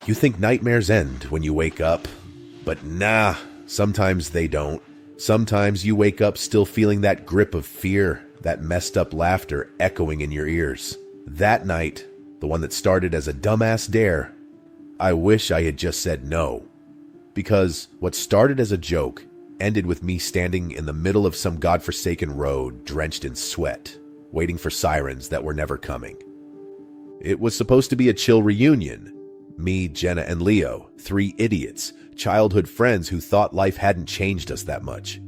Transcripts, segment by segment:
You think nightmares end when you wake up, but nah, sometimes they don't. Sometimes you wake up still feeling that grip of fear, that messed up laughter echoing in your ears. That night, the one that started as a dumbass dare, I wish I had just said no. Because what started as a joke ended with me standing in the middle of some godforsaken road, drenched in sweat, waiting for sirens that were never coming. It was supposed to be a chill reunion. Me, Jenna, and Leo, 3 idiots, childhood friends who thought life hadn't changed us that much.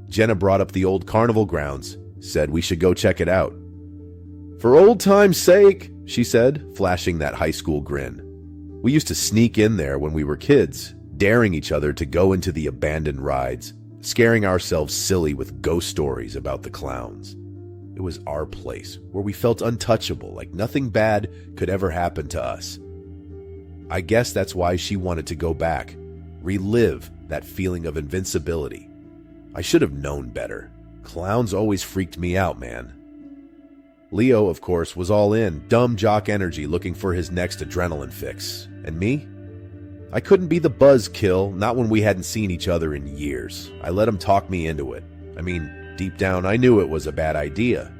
Jenna brought up the old carnival grounds, said we should go check it out. "For old time's sake," she said, flashing that high school grin. We used to sneak in there when we were kids, daring each other to go into the abandoned rides, scaring ourselves silly with ghost stories about the clowns. It was our place, where we felt untouchable, like nothing bad could ever happen to us. I guess that's why she wanted to go back, relive that feeling of invincibility. I should have known better. Clowns always freaked me out, man. Leo, of course, was all in, dumb jock energy looking for his next adrenaline fix. And me? I couldn't be the buzzkill, not when we hadn't seen each other in years. I let him talk me into it. I mean, deep down, I knew it was a bad idea.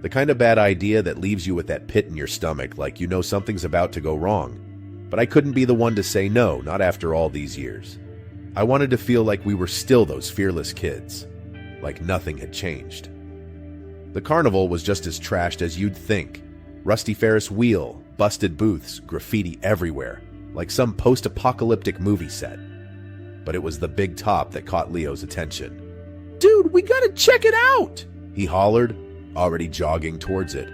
The kind of bad idea that leaves you with that pit in your stomach, like you know something's about to go wrong. But I couldn't be the one to say no, not after all these years. I wanted to feel like we were still those fearless kids, like nothing had changed. The carnival was just as trashed as you'd think. Rusty Ferris wheel, busted booths, graffiti everywhere, like some post-apocalyptic movie set. But it was the big top that caught Leo's attention. "Dude, we gotta check it out!" he hollered, already jogging towards it.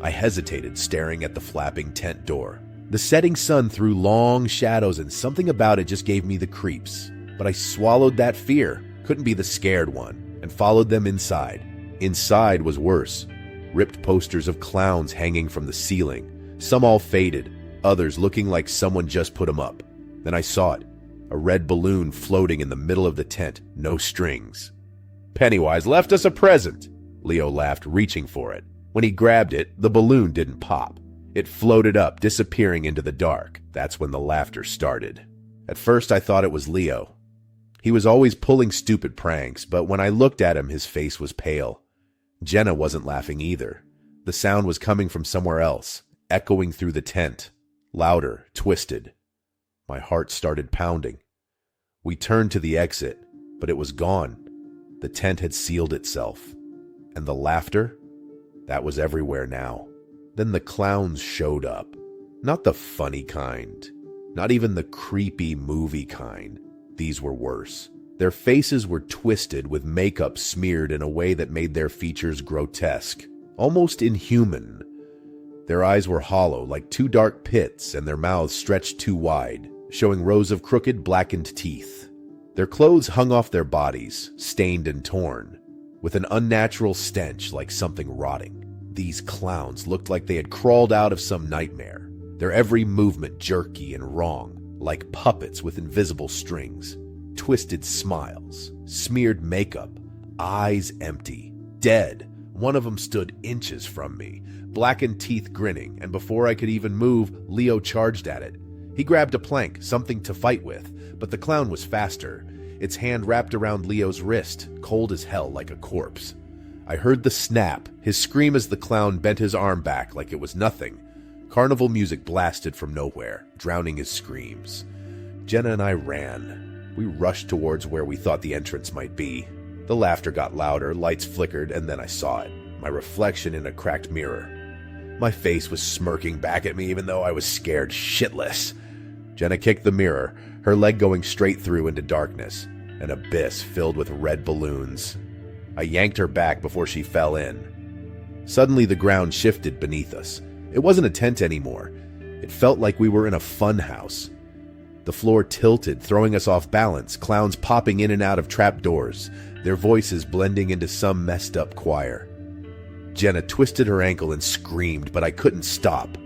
I hesitated, staring at the flapping tent door. The setting sun threw long shadows, and something about it just gave me the creeps. But I swallowed that fear, couldn't be the scared one, and followed them inside. Inside was worse. Ripped posters of clowns hanging from the ceiling, some all faded, others looking like someone just put them up. Then I saw it, a red balloon floating in the middle of the tent, no strings. "Pennywise left us a present," Leo laughed, reaching for it. When he grabbed it, the balloon didn't pop. It floated up, disappearing into the dark. That's when the laughter started. At first, I thought it was Leo. He was always pulling stupid pranks, but when I looked at him, his face was pale. Jenna wasn't laughing either. The sound was coming from somewhere else, echoing through the tent, louder, twisted. My heart started pounding. We turned to the exit, but it was gone. The tent had sealed itself. And the laughter? That was everywhere now. Then the clowns showed up. Not the funny kind. Not even the creepy movie kind. These were worse. Their faces were twisted with makeup smeared in a way that made their features grotesque, almost inhuman. Their eyes were hollow, like 2 dark pits, and their mouths stretched too wide, showing rows of crooked, blackened teeth. Their clothes hung off their bodies, stained and torn, with an unnatural stench like something rotting. These clowns looked like they had crawled out of some nightmare, their every movement jerky and wrong, like puppets with invisible strings. Twisted smiles, smeared makeup, eyes empty, dead. One of them stood inches from me, blackened teeth grinning, and before I could even move, Leo charged at it. He grabbed a plank, something to fight with, but the clown was faster. Its hand wrapped around Leo's wrist, cold as hell like a corpse. I heard the snap, his scream as the clown bent his arm back like it was nothing. Carnival music blasted from nowhere, drowning his screams. Jenna and I ran. We rushed towards where we thought the entrance might be. The laughter got louder, lights flickered, and then I saw it, my reflection in a cracked mirror. My face was smirking back at me even though I was scared shitless. Jenna kicked the mirror, her leg going straight through into darkness, an abyss filled with red balloons. I yanked her back before she fell in. Suddenly the ground shifted beneath us. It wasn't a tent anymore. It felt like we were in a fun house. The floor tilted, throwing us off balance, clowns popping in and out of trapdoors, their voices blending into some messed up choir. Jenna twisted her ankle and screamed, but I couldn't stop.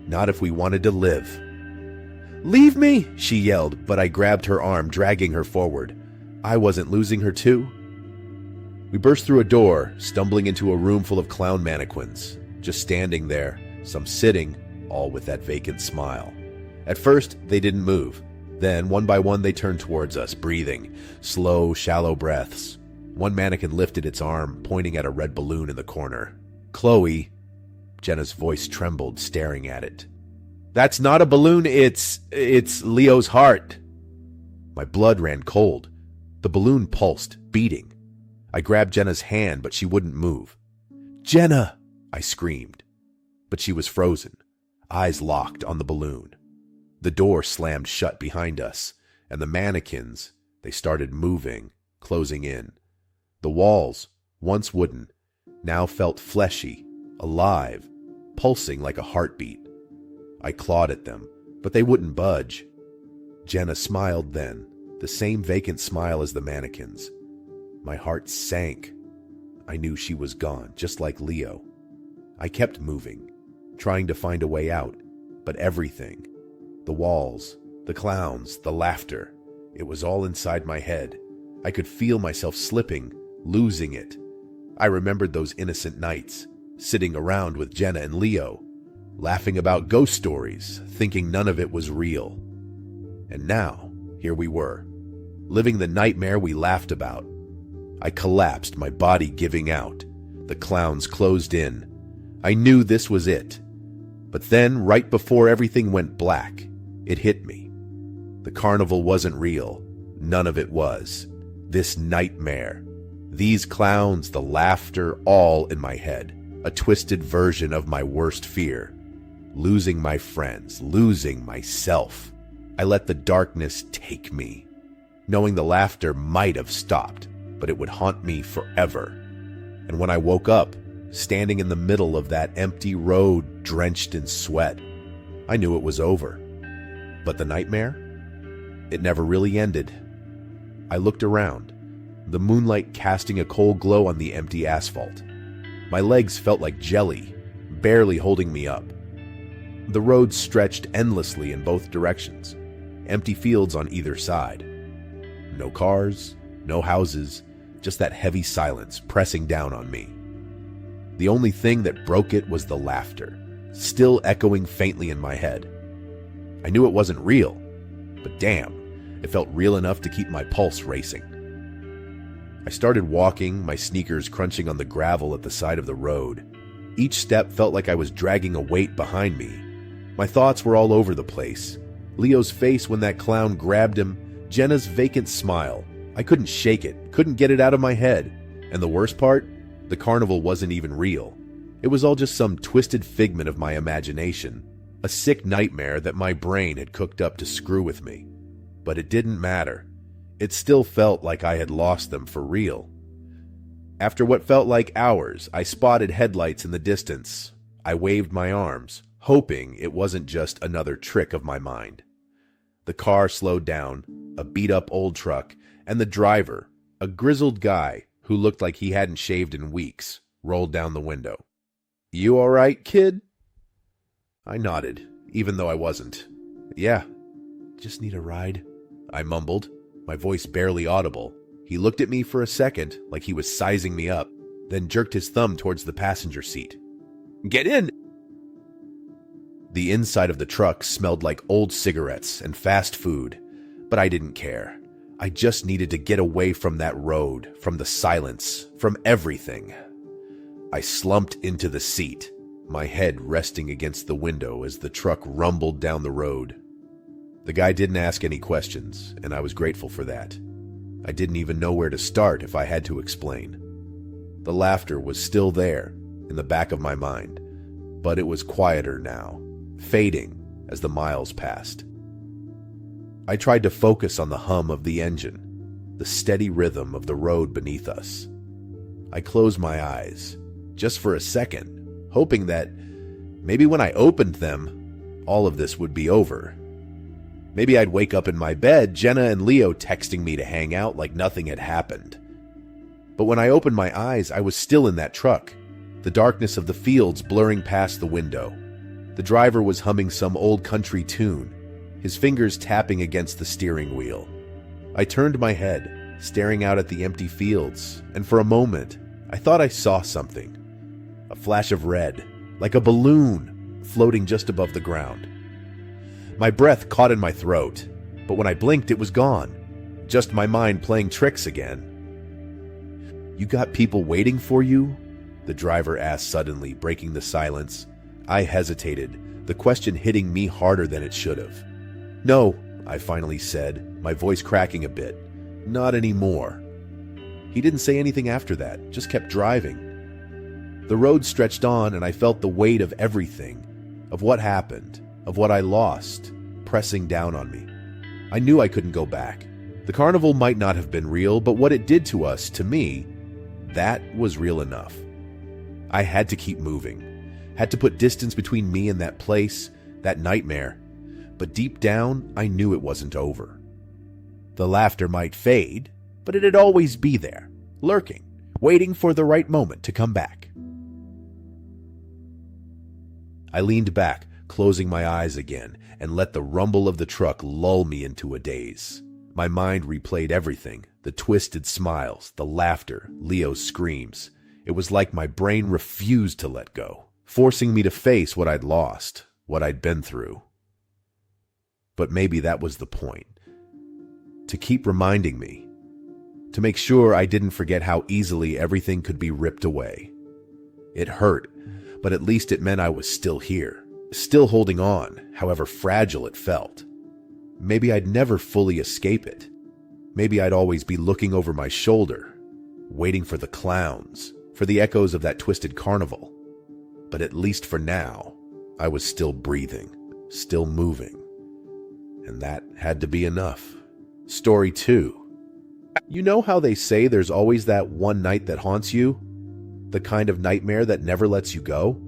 Not if we wanted to live. "Leave me!" she yelled, but I grabbed her arm, dragging her forward. I wasn't losing her too. We burst through a door, stumbling into a room full of clown mannequins, just standing there, some sitting, all with that vacant smile. At first, they didn't move. Then, one by one, they turned towards us, breathing, slow, shallow breaths. One mannequin lifted its arm, pointing at a red balloon in the corner. "Chloe," Jenna's voice trembled, staring at it. "That's not a balloon, it's Leo's heart." My blood ran cold. The balloon pulsed, beating. I grabbed Jenna's hand, but she wouldn't move. "Jenna!" I screamed. But she was frozen, eyes locked on the balloon. The door slammed shut behind us, and the mannequins, they started moving, closing in. The walls, once wooden, now felt fleshy, alive, pulsing like a heartbeat. I clawed at them, but they wouldn't budge. Jenna smiled then, the same vacant smile as the mannequins. My heart sank. I knew she was gone, just like Leo. I kept moving, trying to find a way out, but everything, the walls, the clowns, the laughter, it was all inside my head. I could feel myself slipping, losing it. I remembered those innocent nights, sitting around with Jenna and Leo, laughing about ghost stories, thinking none of it was real. And now, here we were, living the nightmare we laughed about. I collapsed, my body giving out. The clowns closed in. I knew this was it. But then, right before everything went black, it hit me. The carnival wasn't real. None of it was. This nightmare. These clowns, the laughter, all in my head. A twisted version of my worst fear. Losing my friends, losing myself. I let the darkness take me, knowing the laughter might have stopped, but it would haunt me forever. And when I woke up, standing in the middle of that empty road drenched in sweat, I knew it was over. But the nightmare? It never really ended. I looked around, the moonlight casting a cold glow on the empty asphalt. My legs felt like jelly, barely holding me up. The road stretched endlessly in both directions, empty fields on either side. No cars, no houses, just that heavy silence pressing down on me. The only thing that broke it was the laughter, still echoing faintly in my head. I knew it wasn't real, but damn, it felt real enough to keep my pulse racing. I started walking, my sneakers crunching on the gravel at the side of the road. Each step felt like I was dragging a weight behind me. My thoughts were all over the place. Leo's face when that clown grabbed him, Jenna's vacant smile. I couldn't shake it, couldn't get it out of my head. And the worst part? The carnival wasn't even real. It was all just some twisted figment of my imagination, a sick nightmare that my brain had cooked up to screw with me. But it didn't matter. It still felt like I had lost them for real. After what felt like hours, I spotted headlights in the distance. I waved my arms, hoping it wasn't just another trick of my mind. The car slowed down, a beat-up old truck, and the driver, a grizzled guy who looked like he hadn't shaved in weeks, rolled down the window. "You all right, kid?" I nodded, even though I wasn't. "Yeah, just need a ride," I mumbled, my voice barely audible. He looked at me for a second, like he was sizing me up, then jerked his thumb towards the passenger seat. "Get in!" The inside of the truck smelled like old cigarettes and fast food, but I didn't care. I just needed to get away from that road, from the silence, from everything. I slumped into the seat, my head resting against the window as the truck rumbled down the road. The guy didn't ask any questions, and I was grateful for that. I didn't even know where to start if I had to explain. The laughter was still there, in the back of my mind, but it was quieter now, fading as the miles passed. I tried to focus on the hum of the engine, the steady rhythm of the road beneath us. I closed my eyes, just for a second, hoping that maybe when I opened them, all of this would be over. Maybe I'd wake up in my bed, Jenna and Leo texting me to hang out like nothing had happened. But when I opened my eyes, I was still in that truck, the darkness of the fields blurring past the window. The driver was humming some old country tune, his fingers tapping against the steering wheel. I turned my head, staring out at the empty fields, and for a moment, I thought I saw something. A flash of red, like a balloon, floating just above the ground. My breath caught in my throat, but when I blinked, it was gone. Just my mind playing tricks again. "You got people waiting for you?" the driver asked suddenly, breaking the silence. I hesitated, the question hitting me harder than it should have. "No," I finally said, my voice cracking a bit. "Not anymore." He didn't say anything after that, just kept driving. The road stretched on, and I felt the weight of everything, of what happened, of what I lost, pressing down on me. I knew I couldn't go back. The carnival might not have been real, but what it did to us, to me, that was real enough. I had to keep moving, had to put distance between me and that place, that nightmare. But deep down, I knew it wasn't over. The laughter might fade, but it'd always be there, lurking, waiting for the right moment to come back. I leaned back, closing my eyes again, and let the rumble of the truck lull me into a daze. My mind replayed everything, the twisted smiles, the laughter, Leo's screams. It was like my brain refused to let go, forcing me to face what I'd lost, what I'd been through. But maybe that was the point. To keep reminding me. To make sure I didn't forget how easily everything could be ripped away. It hurt, but at least it meant I was still here, still holding on, however fragile it felt. Maybe I'd never fully escape it. Maybe I'd always be looking over my shoulder, waiting for the clowns, for the echoes of that twisted carnival. But at least for now, I was still breathing, still moving. And that had to be enough. Story 2. You know how they say there's always that one night that haunts you? The kind of nightmare that never lets you go?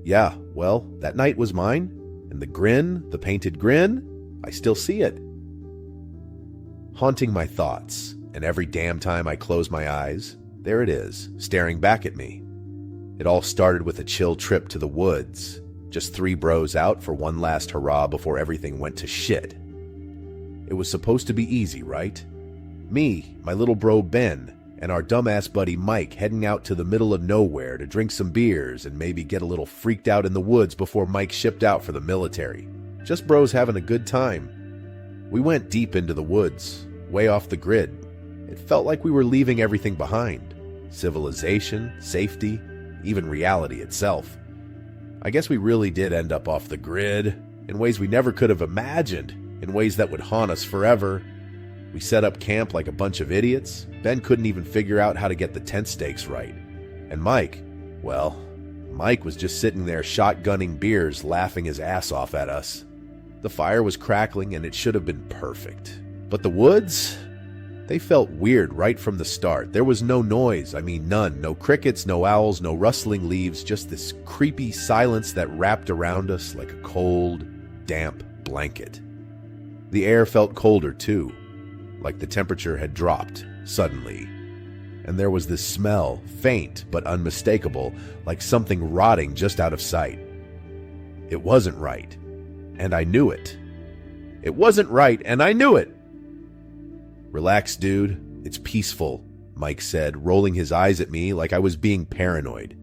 Yeah, well, that night was mine. And the grin, the painted grin, I still see it. Haunting my thoughts, and every damn time I close my eyes, there it is, staring back at me. It all started with a chill trip to the woods, just 3 bros out for one last hurrah before everything went to shit. It was supposed to be easy, right? Me, my little bro Ben, and our dumbass buddy Mike heading out to the middle of nowhere to drink some beers and maybe get a little freaked out in the woods before Mike shipped out for the military. Just bros having a good time. We went deep into the woods, way off the grid. It felt like we were leaving everything behind. Civilization, safety, even reality itself. I guess we really did end up off the grid, in ways we never could have imagined, in ways that would haunt us forever. We set up camp like a bunch of idiots. Ben couldn't even figure out how to get the tent stakes right. And Mike, well, Mike was just sitting there shotgunning beers, laughing his ass off at us. The fire was crackling and it should have been perfect. But the woods? They felt weird right from the start. There was no noise, I mean none. No crickets, no owls, no rustling leaves, just this creepy silence that wrapped around us like a cold, damp blanket. The air felt colder too, like the temperature had dropped suddenly. And there was this smell, faint but unmistakable, like something rotting just out of sight. It wasn't right, and I knew it. It wasn't right, and I knew it. "Relax, dude. It's peaceful," Mike said, rolling his eyes at me like I was being paranoid.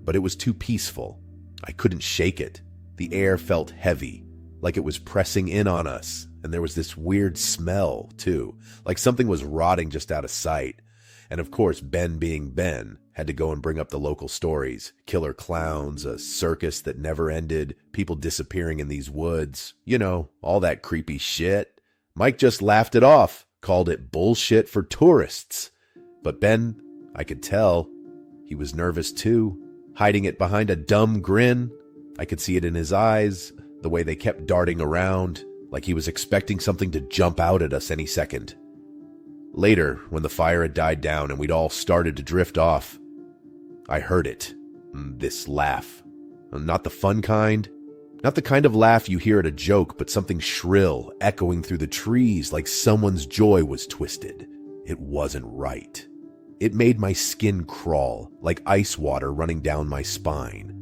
But it was too peaceful. I couldn't shake it. The air felt heavy, like it was pressing in on us, and there was this weird smell, too, like something was rotting just out of sight. And of course, Ben being Ben, had to go and bring up the local stories. Killer clowns, a circus that never ended, people disappearing in these woods. You know, all that creepy shit. Mike just laughed it off, called it bullshit for tourists. But Ben, I could tell, he was nervous too, hiding it behind a dumb grin. I could see it in his eyes, the way they kept darting around, like he was expecting something to jump out at us any second. Later, when the fire had died down and we'd all started to drift off, I heard it. This laugh. Not the fun kind. Not the kind of laugh you hear at a joke, but something shrill, echoing through the trees like someone's joy was twisted. It wasn't right. It made my skin crawl, like ice water running down my spine.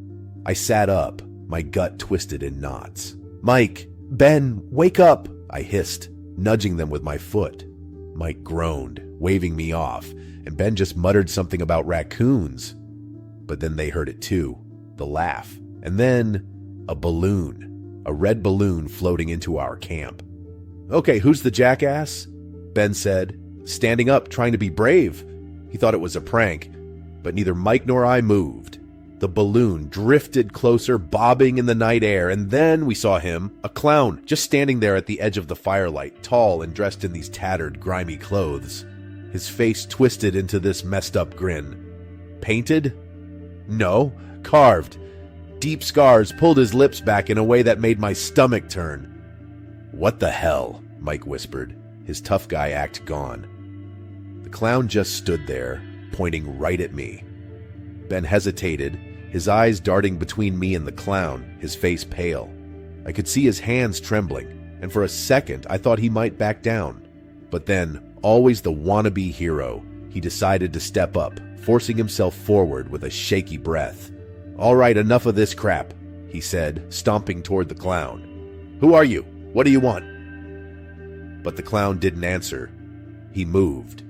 I sat up, my gut twisted in knots. "Mike! Ben! Wake up!" I hissed, nudging them with my foot. Mike groaned, waving me off, and Ben just muttered something about raccoons. But then they heard it too, the laugh, and then a balloon. a red balloon floating into our camp. "Okay, who's the jackass?" Ben said, standing up, trying to be brave. He thought it was a prank, but neither Mike nor I moved. The balloon drifted closer, bobbing in the night air, and then we saw him, a clown, just standing there at the edge of the firelight, tall and dressed in these tattered, grimy clothes. His face twisted into this messed-up grin. Painted? No, carved. Deep scars pulled his lips back in a way that made my stomach turn. "What the hell?" Mike whispered, his tough guy act gone. The clown just stood there, pointing right at me. Ben hesitated, his eyes darting between me and the clown, his face pale. I could see his hands trembling, and for a second I thought he might back down. But then, always the wannabe hero, he decided to step up, forcing himself forward with a shaky breath. "All right, enough of this crap," he said, stomping toward the clown. "Who are you? What do you want?" But the clown didn't answer. He moved.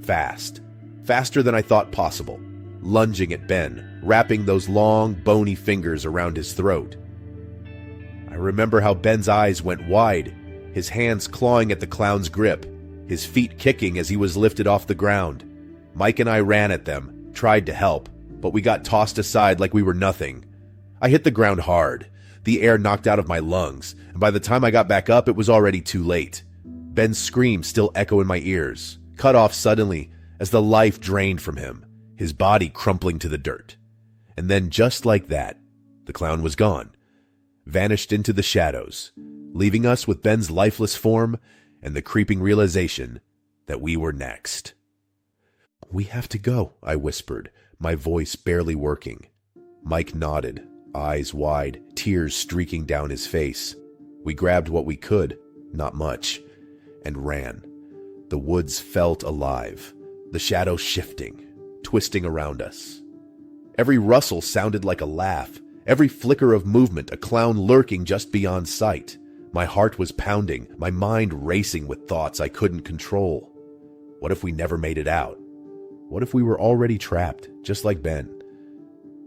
Fast. Faster than I thought possible. Lunging at Ben, wrapping those long, bony fingers around his throat. I remember how Ben's eyes went wide, his hands clawing at the clown's grip, his feet kicking as he was lifted off the ground. Mike and I ran at them, tried to help, but we got tossed aside like we were nothing. I hit the ground hard, the air knocked out of my lungs, and by the time I got back up, it was already too late. Ben's screams still echo in my ears, cut off suddenly as the life drained from him, his body crumpling to the dirt. And then just like that, the clown was gone, vanished into the shadows, leaving us with Ben's lifeless form and the creeping realization that we were next. "We have to go," I whispered, my voice barely working. Mike nodded, eyes wide, tears streaking down his face. We grabbed what we could, not much, and ran. The woods felt alive, the shadows shifting, twisting around us. Every rustle sounded like a laugh, every flicker of movement a clown lurking just beyond sight. My heart was pounding, my mind racing with thoughts I couldn't control. What if we never made it out? What if we were already trapped, just like Ben?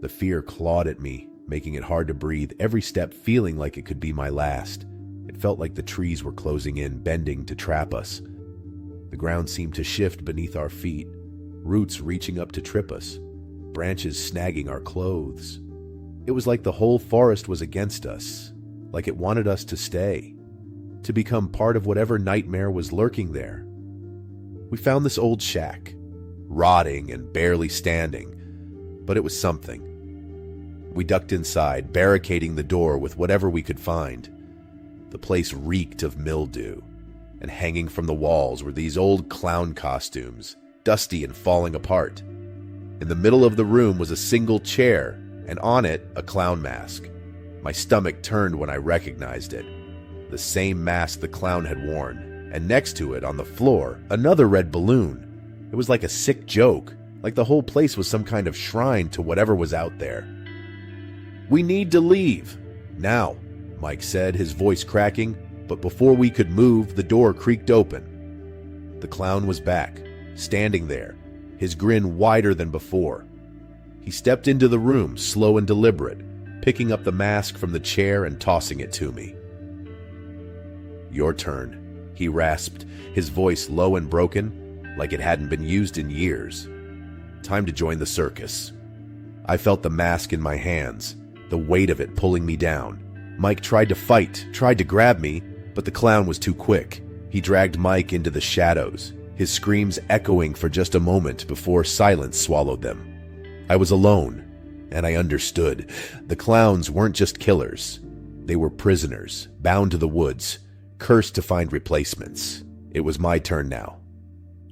The fear clawed at me, making it hard to breathe, every step feeling like it could be my last. It felt like the trees were closing in, bending to trap us. The ground seemed to shift beneath our feet, roots reaching up to trip us, branches snagging our clothes. It was like the whole forest was against us, like it wanted us to stay, to become part of whatever nightmare was lurking there. We found this old shack, rotting and barely standing, but it was something. We ducked inside, barricading the door with whatever we could find. The place reeked of mildew, and hanging from the walls were these old clown costumes, dusty and falling apart. In the middle of the room was a single chair, and on it a clown mask. My stomach turned when I recognized it. The same mask the clown had worn, and next to it, on the floor, another red balloon. It was like a sick joke, like the whole place was some kind of shrine to whatever was out there. "We need to leave. Now," Mike said, his voice cracking, but before we could move, the door creaked open. The clown was back, standing there, his grin wider than before. He stepped into the room, slow and deliberate, picking up the mask from the chair and tossing it to me. "Your turn," he rasped, his voice low and broken, like it hadn't been used in years. "Time to join the circus." I felt the mask in my hands, the weight of it pulling me down. Mike tried to fight, tried to grab me, but the clown was too quick. He dragged Mike into the shadows, his screams echoing for just a moment before silence swallowed them. I was alone, and I understood. The clowns weren't just killers. They were prisoners, bound to the woods, cursed to find replacements. It was my turn now.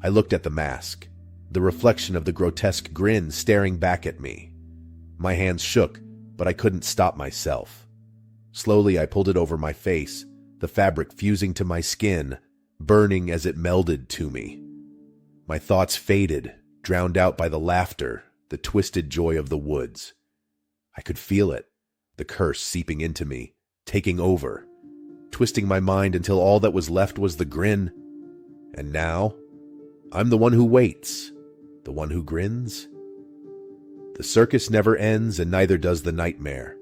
I looked at the mask, the reflection of the grotesque grin staring back at me. My hands shook, but I couldn't stop myself. Slowly I pulled it over my face, the fabric fusing to my skin, burning as it melded to me. My thoughts faded, drowned out by the laughter, the twisted joy of the woods. I could feel it, the curse seeping into me, taking over, twisting my mind until all that was left was the grin. And now, I'm the one who waits, the one who grins. The circus never ends, and neither does the nightmare.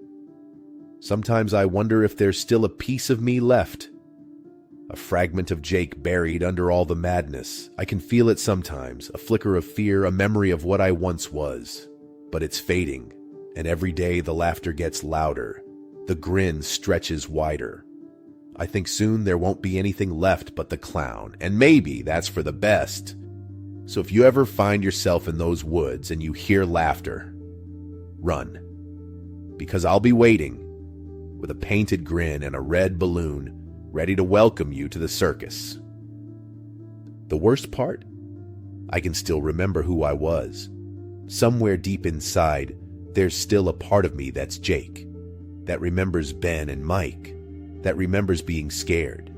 Sometimes I wonder if there's still a piece of me left. A fragment of Jake buried under all the madness. I can feel it sometimes, a flicker of fear, a memory of what I once was. But it's fading, and every day the laughter gets louder. The grin stretches wider. I think soon there won't be anything left but the clown, and maybe that's for the best. So if you ever find yourself in those woods and you hear laughter, run. Because I'll be waiting with a painted grin and a red balloon, ready to welcome you to the circus. The worst part? I can still remember who I was. Somewhere deep inside, there's still a part of me that's Jake, that remembers Ben and Mike, that remembers being scared,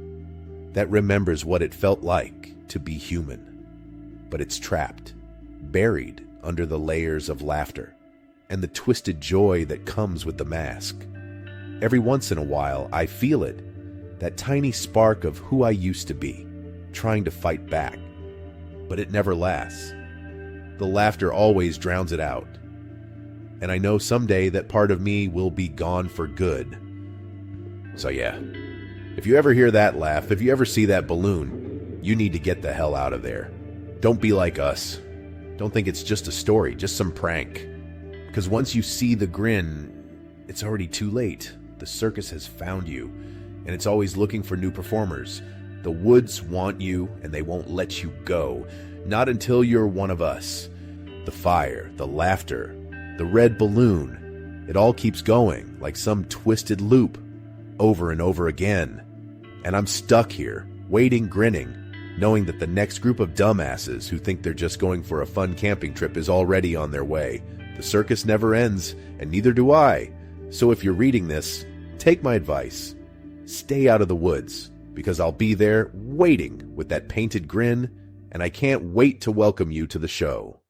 that remembers what it felt like to be human. But it's trapped, buried under the layers of laughter and the twisted joy that comes with the mask. Every once in a while, I feel it, that tiny spark of who I used to be, trying to fight back. But it never lasts. The laughter always drowns it out. And I know someday that part of me will be gone for good. So yeah, if you ever hear that laugh, if you ever see that balloon, you need to get the hell out of there. Don't be like us. Don't think it's just a story, just some prank. Because once you see the grin, it's already too late. The circus has found you, and it's always looking for new performers. The woods want you, and they won't let you go. Not until you're one of us. The fire, the laughter, the red balloon. It all keeps going, like some twisted loop, over and over again. And I'm stuck here, waiting, grinning, knowing that the next group of dumbasses who think they're just going for a fun camping trip is already on their way. The circus never ends, and neither do I. So if you're reading this, take my advice. Stay out of the woods, because I'll be there waiting with that painted grin, and I can't wait to welcome you to the show.